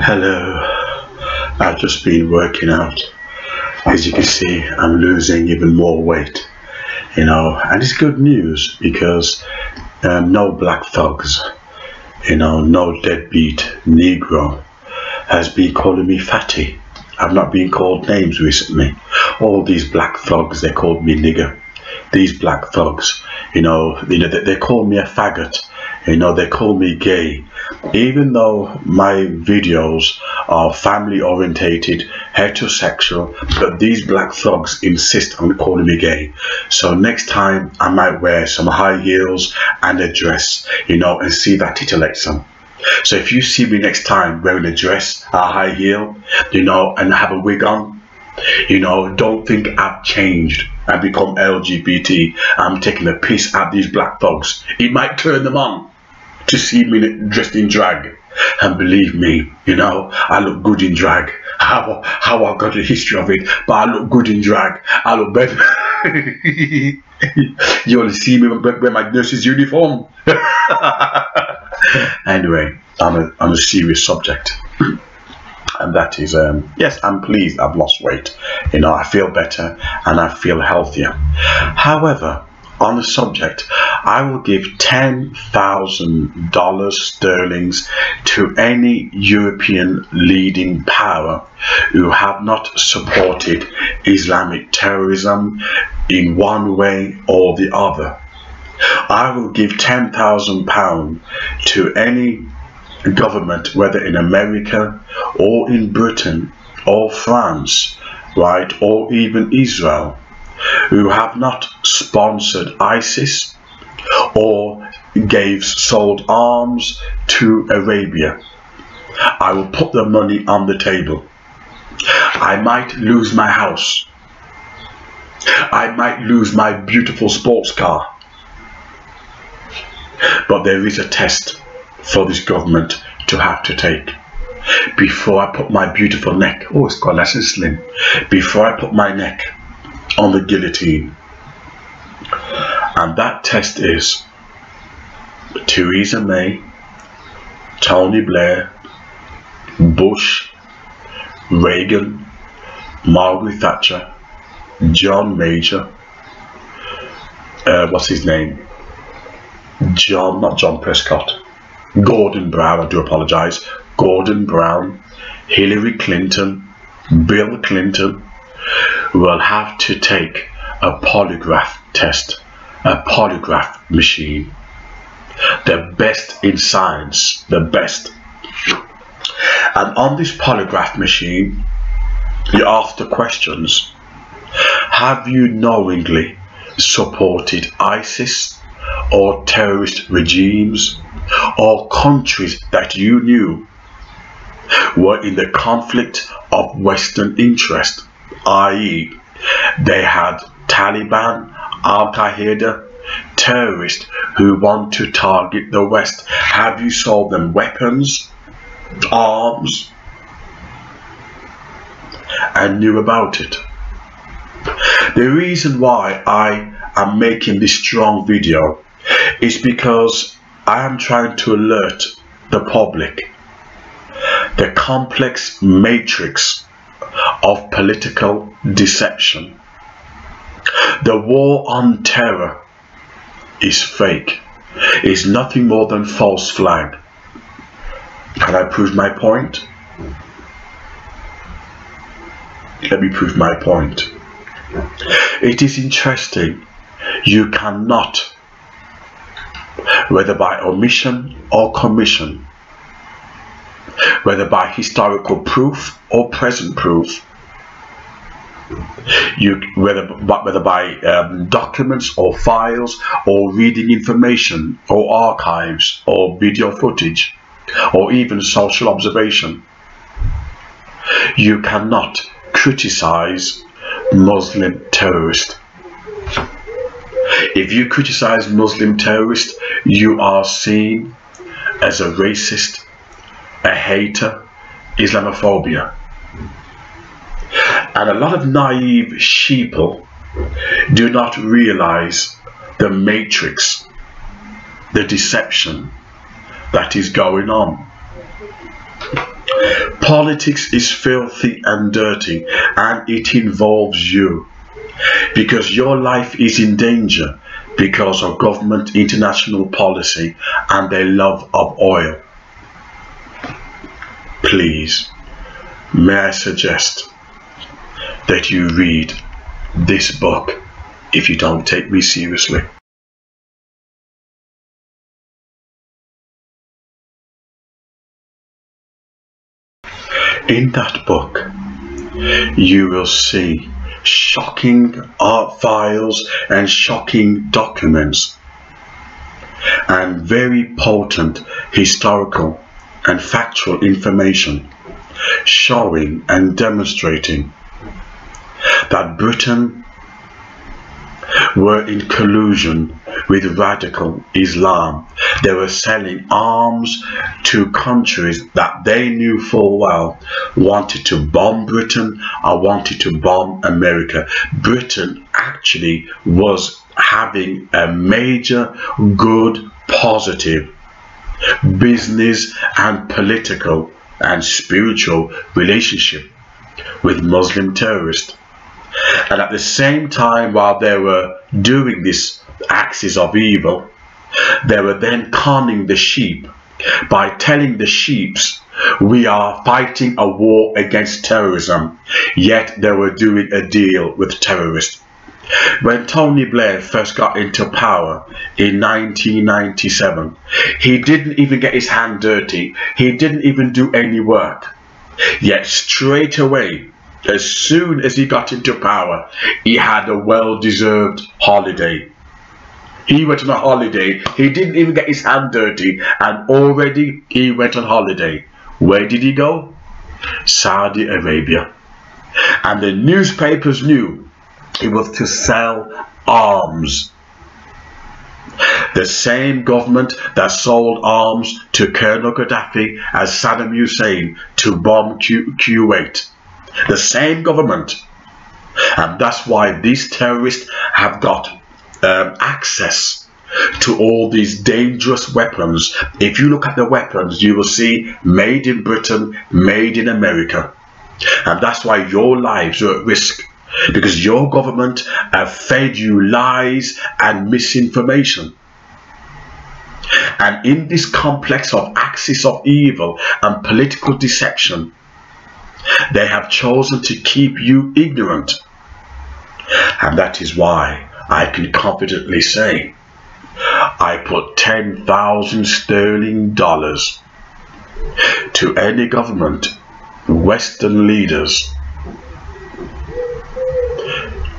Hello, I've just been working out. As you can see, I'm losing even more weight, and it's good news because no black thugs, no deadbeat Negro has been calling me fatty. I've not been called names recently. All these black thugs, they called me nigger. These black thugs, they call me a faggot. They call me gay. Even though my videos are family orientated, heterosexual, but these black thugs insist on calling me gay. So next time I might wear some high heels and a dress, and see that titillates them. So if you see me next time wearing a dress, a high heel, and have a wig on, don't think I've changed and become LGBT. I'm taking a piss at these black thugs. It might turn them on to see me dressed in drag, and believe me, I look good in drag. How I've got a history of it, but I look good in drag. I look better. You only see me wear my nurse's uniform. Anyway, on a serious subject, and that is yes, I'm pleased I've lost weight. I feel better and I feel healthier. However, on the subject, I will give $10,000 sterlings to any European leading power who have not supported Islamic terrorism in one way or the other. I will give £10,000 to any government, whether in America or in Britain or France, right, or even Israel, who have not sponsored ISIS or sold arms to Arabia. I will put the money on the table. I might lose my house. I might lose my beautiful sports car. But there is a test for this government to have to take. Before I put my beautiful neck, oh, it's got nice and slim. Before I put my neck on the guillotine. And that test is Theresa May, Tony Blair, Bush, Reagan, Margaret Thatcher, John Major, what's his name? Not John Prescott. Gordon Brown, I do apologize. Gordon Brown, Hillary Clinton, Bill Clinton will have to take a polygraph test, a polygraph machine. The best in science, the best. And on this polygraph machine, you ask the questions. Have you knowingly supported ISIS or terrorist regimes or countries that you knew were in the conflict of Western interest, i.e. they had Taliban, Al-Qaeda, terrorists who want to target the West? Have you sold them weapons, arms, and knew about it? The reason why I am making this strong video is because I am trying to alert the public the complex matrix of political deception. The war on terror is fake, is nothing more than false flag. Can I prove my point? Let me prove my point. It is interesting, you cannot, whether by omission or commission, whether by historical proof or present proof, whether by documents or files or reading information or archives or video footage or even social observation, you cannot criticize Muslim terrorists. If you criticize Muslim terrorists, you are seen as a racist, a hater, Islamophobia. And a lot of naive sheeple do not realize the matrix, the deception that is going on. Politics is filthy and dirty, and it involves you, because your life is in danger because of government international policy and their love of oil. Please, may I suggest that you read this book if you don't take me seriously. In that book, you will see shocking art files and shocking documents and very potent historical and factual information showing and demonstrating that Britain were in collusion with radical Islam. They were selling arms to countries that they knew full well wanted to bomb Britain or wanted to bomb America. Britain actually was having a major, good, positive business and political and spiritual relationship with Muslim terrorists. And at the same time, while they were doing this axis of evil, they were then conning the sheep by telling the sheep, we are fighting a war against terrorism, yet they were doing a deal with terrorists. When Tony Blair first got into power in 1997, he didn't even get his hand dirty. He didn't even do any work. Yet straight away, as soon as he got into power, he had a well-deserved holiday. He went on a holiday. He didn't even get his hand dirty, and already he went on holiday. Where did he go? Saudi Arabia. And the newspapers knew it was to sell arms. The same government that sold arms to Colonel Gaddafi as Saddam Hussein to bomb Kuwait. The same government. And that's why these terrorists have got access to all these dangerous weapons. If you look at the weapons, you will see made in Britain, made in America. And that's why your lives are at risk, because your government have fed you lies and misinformation. And in this complex of axis of evil and political deception, they have chosen to keep you ignorant. And that is why I can confidently say I put 10,000 sterling dollars to any government, Western leaders,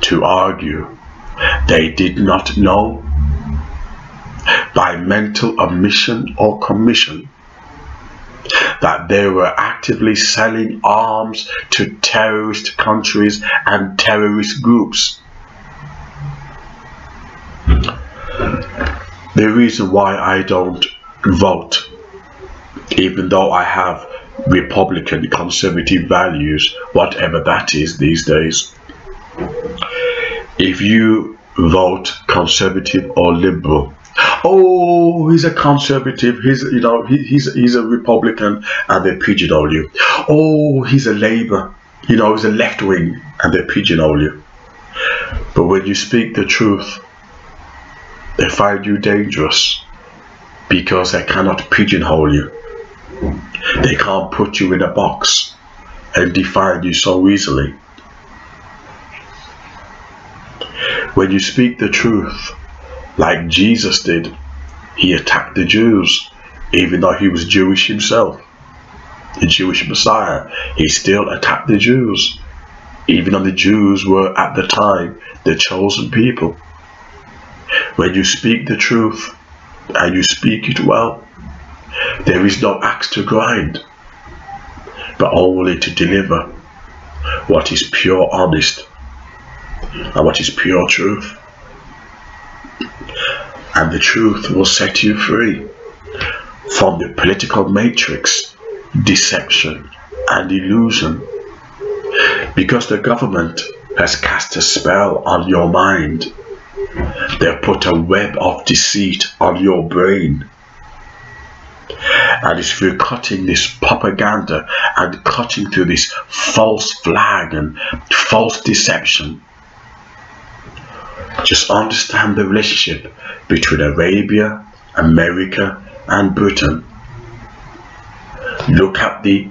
to argue they did not know by mental omission or commission that they were actively selling arms to terrorist countries and terrorist groups. The reason why I don't vote, even though I have Republican conservative values, whatever that is these days, if you vote conservative or liberal, oh, he's a conservative, he's a Republican, and they pigeonhole you. Oh, he's a Labour, he's a left wing, and they pigeonhole you. But when you speak the truth, they find you dangerous, because they cannot pigeonhole you. They can't put you in a box and define you so easily. When you speak the truth, like Jesus did, he attacked the Jews, even though he was Jewish himself. The Jewish Messiah, he still attacked the Jews, even though the Jews were at the time the chosen people. When you speak the truth and you speak it well, there is no axe to grind, but only to deliver what is pure honest and what is pure truth. And the truth will set you free from the political matrix, deception and illusion, because the government has cast a spell on your mind. They put a web of deceit on your brain. And it's through cutting this propaganda and cutting through this false flag and false deception. Just understand the relationship between Arabia, America and Britain. Look at the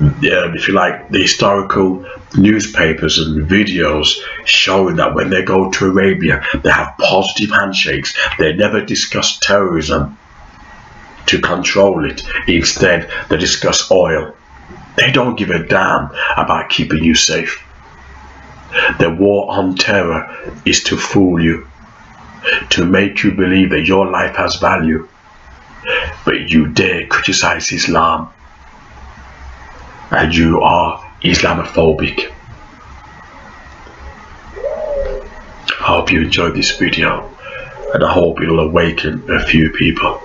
if you like, the historical newspapers and videos showing that when they go to Arabia, they have positive handshakes. They never discuss terrorism to control it. Instead, they discuss oil. They don't give a damn about keeping you safe. The war on terror is to fool you, to make you believe that your life has value. But you dare criticize Islam, and you are Islamophobic. I hope you enjoyed this video, and I hope it will awaken a few people.